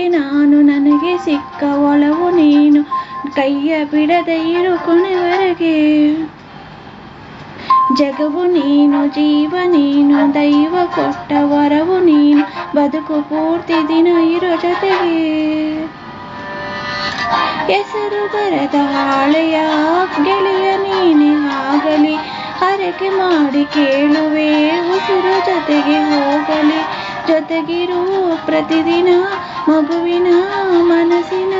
ನಿನಗೆ ನಾನು ನನಗೆ ಸಿಕ್ಕ ಒಲವು ನೀನು ಕೈಯ ಬಿಡದೆ ಇರು ಕೊನೆವರೆಗೆ. ಜಗವು ನೀನು ಜೀವ ನೀನು ದೈವ ಕೊಟ್ಟ ವರವು ನೀನು ಬದುಕು ಪೂರ್ತಿ ದಿನ ಇರೋ ಜೊತೆಗೆ. ಹೆಸರು ಬರದ ಹಾಳೆಯ ಗೆಳೆಯ ನೀನೆ ಆಗಲಿ ಹರಕೆ ಮಾಡಿ ಕೇಳುವೆ ಉಸಿರು ಜೊತೆಗೆ ಹೋಗಲಿ ಜೊತೆಗಿರು ಪ್ರತಿದಿನ ಮಗುವಿನ ಮನಸ್ಸಿನ.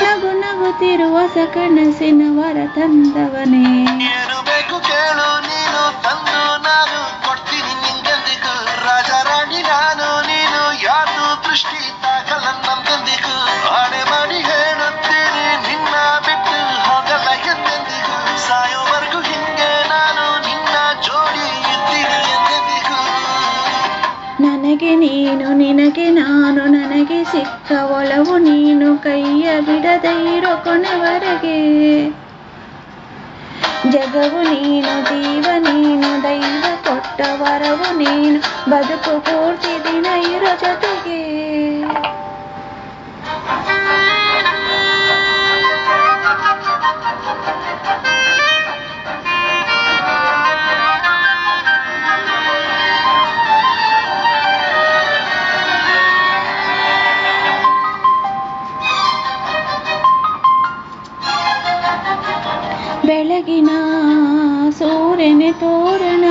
ನಗು ನಗುತ್ತಿರುವ ಕನಸಿನ ವರ ತಂದವನೇ. ಏನು ಬೇಕು ಕೇಳು ನೀನು ತಂದು ನಾನು ಕೊಡ್ತೀನಿ ನಿಂಗೆಂದಿಗೂ ರಾಜ ರಾಣಿ ನಾನು ನೀನು ಯಾರು ದೃಷ್ಟಿ ತಾಗಲ್ಲ ನಮ್ಗೆಂದಿಗೂ ಆಣೆ ಮಾಡಿ ಹೇಳುತ್ತೀನಿ ನಿನ್ನ ಬಿಟ್ಟು ಹೋಗಲ್ಲ ಎಂದೆಂದಿಗೂ ಸಾಯೋವರೆಗೂ ಹಿಂಗೆ ನಾನು ನಿನ್ನ ಜೋಡಿ ಇದ್ದೀನಿ ಎಂದೆಂದಿಗೂ. ನನಗೆ ನೀನು ನಿನಗೆ ನಾನು ನನಗೆ ಸಿಕ್ಕ ಒಲವು ನೀನು ಕೈಯ ಬಿಡದೆ ಇರೋ ಕೊನೆವರೆಗೆ. ಜಗವು ನೀನು ಜೀವ ನೀನು ದೈವ ಕೊಟ್ಟ ವರವು ನೀನು ಬದುಕು ಪೂರ್ತಿ ದಿನ ಇರೋ ಜೊತೆಗೆ. ಬೆಳಗಿನ ಸೂರ್ಯನೆ ತೋರಣ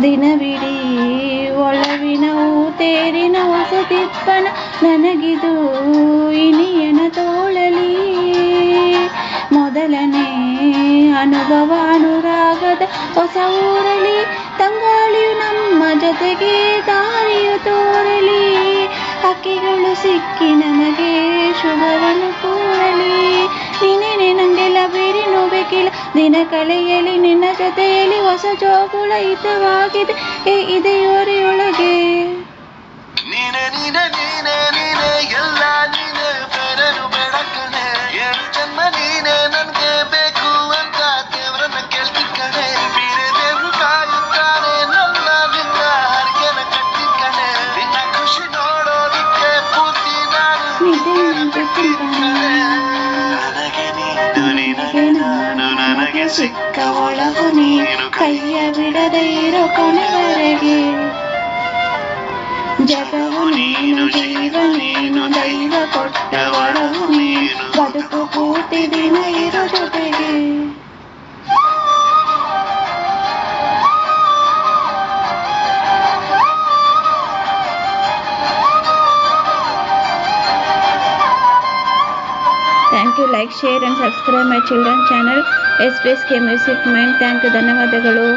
ದಿನವಿಡೀ ಒಳವಿನ ತೇರಿನ ಹೊಸ ತಿಪ್ಪನ ನನಗಿದು ಇನಿಯನ ತೋಳಲಿ ಮೊದಲನೇ ಅನುಭವ ಅನುರಾಗದ ಹೊಸ ಊರಲಿ ತಂಗಾಳಿಯು ನಮ್ಮ ಜೊತೆಗೆ ದಾರಿಯು ತೋರಲಿ ಹಕ್ಕಿಗಳು ಸಿಕ್ಕಿ ನಮಗೆ ಶುಭವನ್ನು ಕೋರಲಿ. ನೀನೇನೆ ನಂಗೆಲ್ಲ ಬೇರೆ ನೋಬೇಕಿಲ್ಲ ದಿನ ಕಳೆಯಲಿ ನಿನ್ನ ಜೊತೆಯಲ್ಲಿ ಹೊಸ ಜೋಗುಳ ಹಿತವಾಗಿದೆ ಇದೆಯವರೆಯೊಳಗೆ. ನೀನೆ ನೀನೆ ನೀನೆ ನೀನೆ ಎಲ್ಲ ನೀನೆ ಬೇರೆನು ಬೇಡ ಕಣೆ ಏಳು ಜನ್ಮ ನೀನೆ ನನ್ಗೆ ಬೇಕು ಅಂತ ದೇವರನ್ನ ಕೇಳ್ತಿ ಕಣೆ ಬೇರೆ ದೇವ್ರು ಕಾಯುತ್ತಾನೆ ನನ್ನ ನಿನ್ನ ಹರಿಕೆನ ಕಟ್ಟಿ ಕಣೆ ನಿನ್ನ ಖುಷಿ ನೋಡೋದಿಕ್ಕೆ ಪೂರ್ತಿ ನಾನು ನನಗೆ ನೀನು ನಿನಗೆ ನಾನು ನನಗೆ ಸಿಕ್ಕ ಒಳಗು ನೀನು ಕೈಯ ಬಿಡದೆ ಇರೋ ಕೊನೆವರೆಗೆ. ಜಗವು ನೀನು ಜೀವ ನೀನು ದೈವ ಕೊಟ್ಟ ವರವು ನೀನು ಬದುಕು ಪೂರ್ತಿ ದಿನ ಇರೋ ಜೊತೆಗೆ. Thank you, like, share and subscribe my children channel SPSK Music Mind. Thank you, ಧನ್ಯವಾದಗಳು.